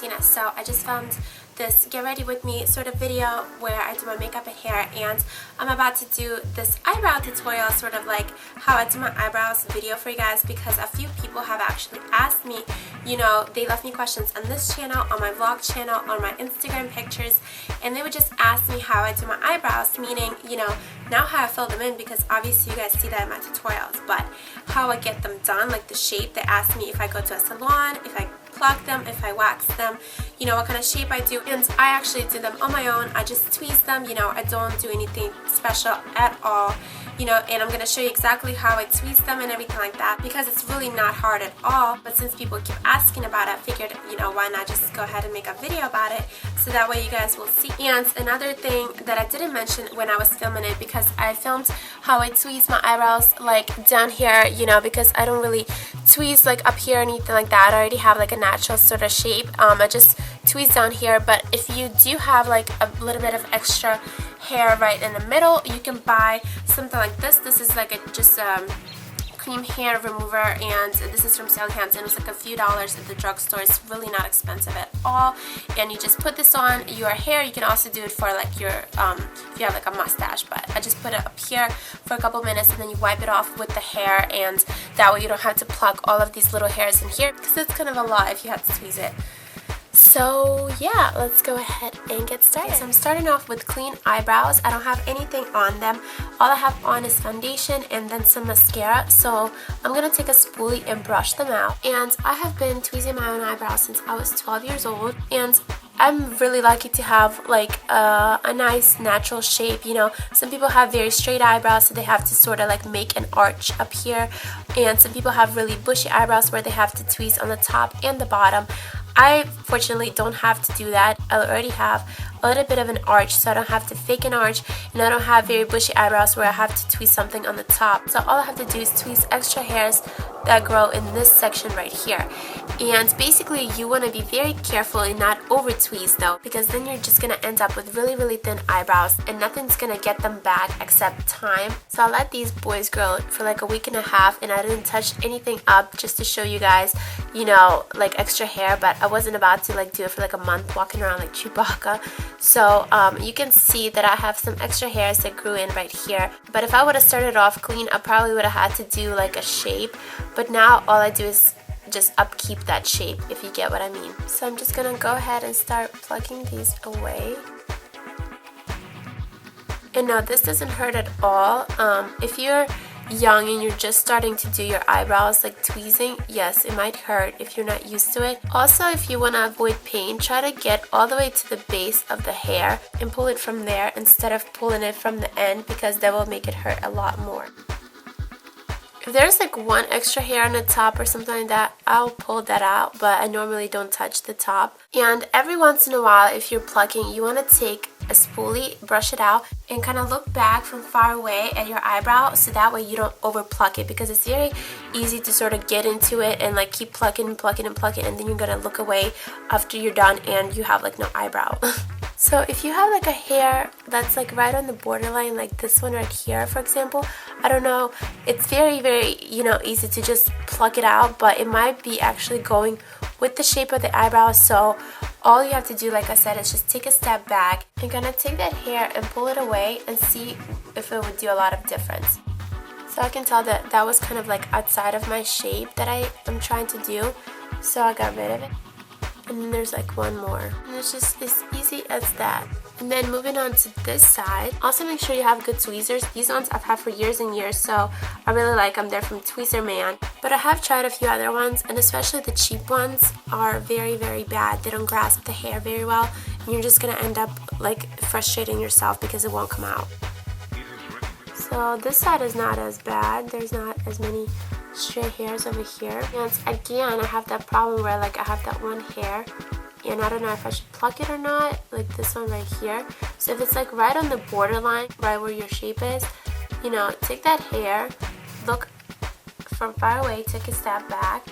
Kristina. So I just filmed this get ready with me sort of video where I do my makeup and hair, and I'm about to do this eyebrow tutorial, sort of like how I do my eyebrows video for you guys, because a few people have actually asked me, you know, they left me questions on this channel, on my vlog channel, on my Instagram pictures, and they would just ask me how I do my eyebrows, meaning, you know, now how I fill them in, because obviously you guys see that in my tutorials, but how I get them done, like the shape. They ask me if I go to a salon, if I pluck them, if I wax them, you know, what kind of shape I do, and I actually do them on my own. I just tweeze them, you know, I don't do anything special at all, you know, and I'm going to show you exactly how I tweeze them and everything like that, because it's really not hard at all. But since people keep asking about it, I figured, you know, why not just go ahead and make a video about it, so that way you guys will see. And another thing that I didn't mention when I was filming it, because I filmed how I tweeze my eyebrows like down here, you know, because I don't really tweeze like up here or anything like that. I already have like a natural sort of shape. I just tweeze down here. But if you do have like a little bit of extra hair right in the middle, you can buy something like this. This is like a just cream hair remover, and this is from Sally Hansen. It was like a few dollars at the drugstore. It's really not expensive at all, and you just put this on your hair. You can also do it for like your if you have like a mustache, but I just put it up here for a couple minutes, and then you wipe it off with the hair, and that way you don't have to pluck all of these little hairs in here, because it's kind of a lot if you have to tweeze it. So yeah, let's go ahead and get started. So I'm starting off with clean eyebrows. I don't have anything on them. All I have on is foundation and then some mascara. So I'm going to take a spoolie and brush them out. And I have been tweezing my own eyebrows since I was 12 years old. And I'm really lucky to have like a nice natural shape. You know, some people have very straight eyebrows, so they have to sort of like make an arch up here. And some people have really bushy eyebrows where they have to tweeze on the top and the bottom. I fortunately don't have to do that. I already have a little bit of an arch, so I don't have to fake an arch, and I don't have very bushy eyebrows where I have to tweeze something on the top. So all I have to do is tweeze extra hairs that grow in this section right here. And basically you want to be very careful and not over tweeze though, because then you're just going to end up with really, really thin eyebrows, and nothing's going to get them back except time. So I let these boys grow for like a week and a half, and I didn't touch anything up, just to show you guys, you know, like extra hair. But I wasn't about to like do it for like a month walking around like Chewbacca. So you can see that I have some extra hairs that grew in right here. But if I would have started off clean, I probably would have had to do like a shape. But now all I do is just upkeep that shape, if you get what I mean. So I'm just gonna go ahead and start plucking these away. And no, this doesn't hurt at all. If you're young and you're just starting to do your eyebrows, like tweezing, yes, it might hurt if you're not used to it. Also, if you want to avoid pain, try to get all the way to the base of the hair and pull it from there instead of pulling it from the end, because that will make it hurt a lot more. If there's like one extra hair on the top or something like that, I'll pull that out, but I normally don't touch the top. And every once in a while, if you're plucking, you want to take a spoolie, brush it out, and kind of look back from far away at your eyebrow, so that way you don't over pluck it, because it's very easy to sort of get into it and like keep plucking and plucking and plucking, and then you're gonna look away after you're done and you have like no eyebrow. So if you have like a hair that's like right on the borderline, like this one right here, for example, I don't know, it's very, very, you know, easy to just pluck it out, but it might be actually going with the shape of the eyebrow. So all you have to do, like I said, is just take a step back and kind of take that hair and pull it away and see if it would do a lot of difference. So I can tell that that was kind of like outside of my shape that I am trying to do, so I got rid of it. And then there's like one more, and it's just as easy as that. And then moving on to this side, also make sure you have good tweezers. These ones I've had for years and years, so I really like them. They're from Tweezer Man. But I have tried a few other ones, and especially the cheap ones are very, very bad. They don't grasp the hair very well, and you're just gonna end up like frustrating yourself because it won't come out. So this side is not as bad. There's not as many stray hairs over here. And again, I have that problem where like I have that one hair, and I don't know if I should pluck it or not, like this one right here. So if it's like right on the borderline, right where your shape is, you know, take that hair, look from far away, take a step back,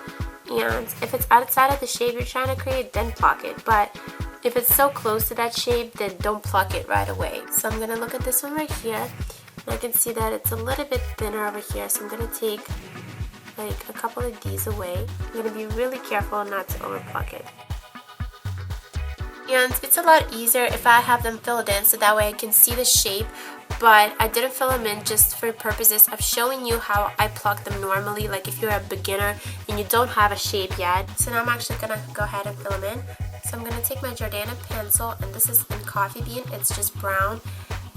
and if it's outside of the shape you're trying to create, then pluck it. But if it's so close to that shape, then don't pluck it right away. So I'm gonna look at this one right here, and I can see that it's a little bit thinner over here, so I'm gonna take like a couple of these away. I'm gonna be really careful not to over pluck it. And it's a lot easier if I have them filled in so that way I can see the shape, but I didn't fill them in just for purposes of showing you how I pluck them normally, like if you're a beginner and you don't have a shape yet. So now I'm actually going to go ahead and fill them in. So I'm going to take my Jordana pencil, and this is in coffee bean. It's just brown.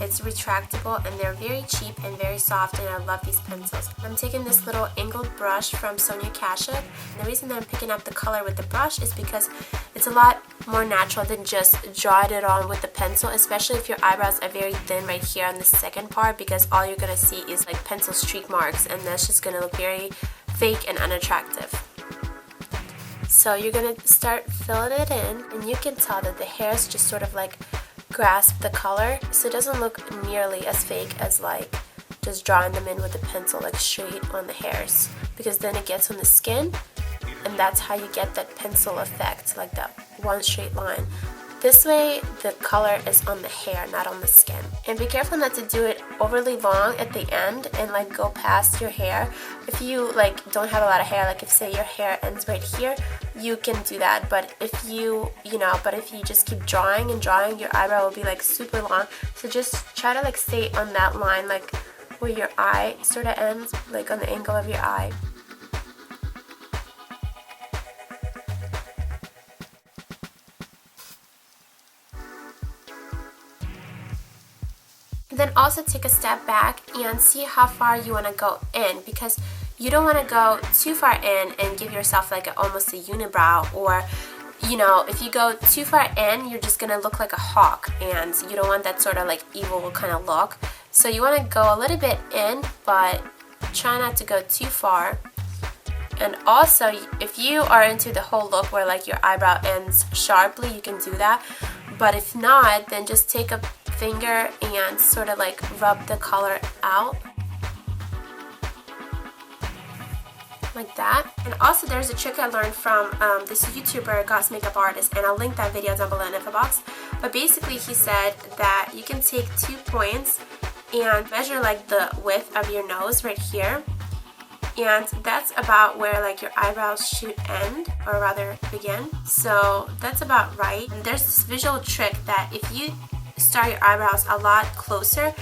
It's retractable, and they're very cheap and very soft, and I love these pencils. I'm taking this little angled brush from Sonia Kashuk. And the reason that I'm picking up the color with the brush is because it's a lot more natural than just drawing it on with the pencil, especially if your eyebrows are very thin right here on the second part, because all you're going to see is like pencil streak marks, and that's just going to look very fake and unattractive. So you're going to start filling it in, and you can tell that the hairs just sort of like grasp the color, so it doesn't look nearly as fake as like just drawing them in with the pencil like straight on the hairs, because then it gets on the skin, and that's how you get that pencil effect, like that one straight line. This way the color is on the hair, not on the skin. And be careful not to do it overly long at the end and like go past your hair. If you like don't have a lot of hair, like if say your hair ends right here, you can do that. But if you just keep drawing and drawing, your eyebrow will be like super long. So just try to like stay on that line, like where your eye sort of ends, like on the angle of your eye. Then also take a step back and see how far you want to go in, because you don't want to go too far in and give yourself like almost a unibrow, or you know, if you go too far in, you're just gonna look like a hawk, and you don't want that sort of like evil kind of look. So you want to go a little bit in, but try not to go too far. And also, if you are into the whole look where like your eyebrow ends sharply, you can do that. But if not, then just take a finger and sort of like rub the color out like that. And also there's a trick I learned from this YouTuber, Goss Makeup Artist, and I'll link that video down below in the info box. But basically he said that you can take 2 points and measure like the width of your nose right here, and that's about where like your eyebrows should end, or rather begin. So that's about right. And there's this visual trick that if you start your eyebrows a lot closer,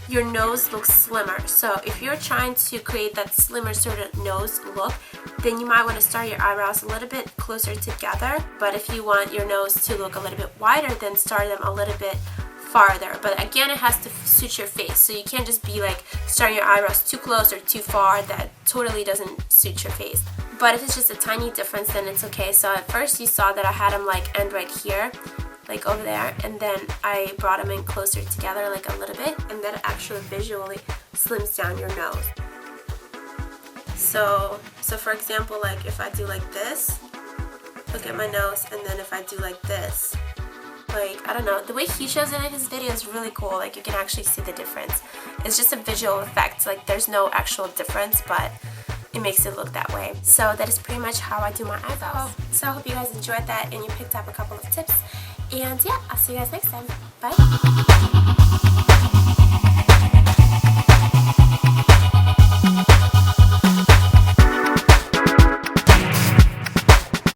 your nose looks slimmer. So if you're trying to create that slimmer sort of nose look, then you might want to start your eyebrows a little bit closer together. But if you want your nose to look a little bit wider, then start them a little bit farther. But again, it has to suit your face, so you can't just be like starting your eyebrows too close or too far. That totally doesn't suit your face. But if it's just a tiny difference, then it's okay. So at first you saw that I had them like end right here, like over there, and then I brought them in closer together like a little bit, and that actually visually slims down your nose. So for example, like if I do like this, look at my nose, and then if I do like this, like, I don't know, the way he shows it in his video is really cool. Like you can actually see the difference. It's just a visual effect, like there's no actual difference, but it makes it look that way. So that is pretty much how I do my eyebrows. So I hope you guys enjoyed that and you picked up a couple of tips. And yeah, I'll see you guys next time. Bye!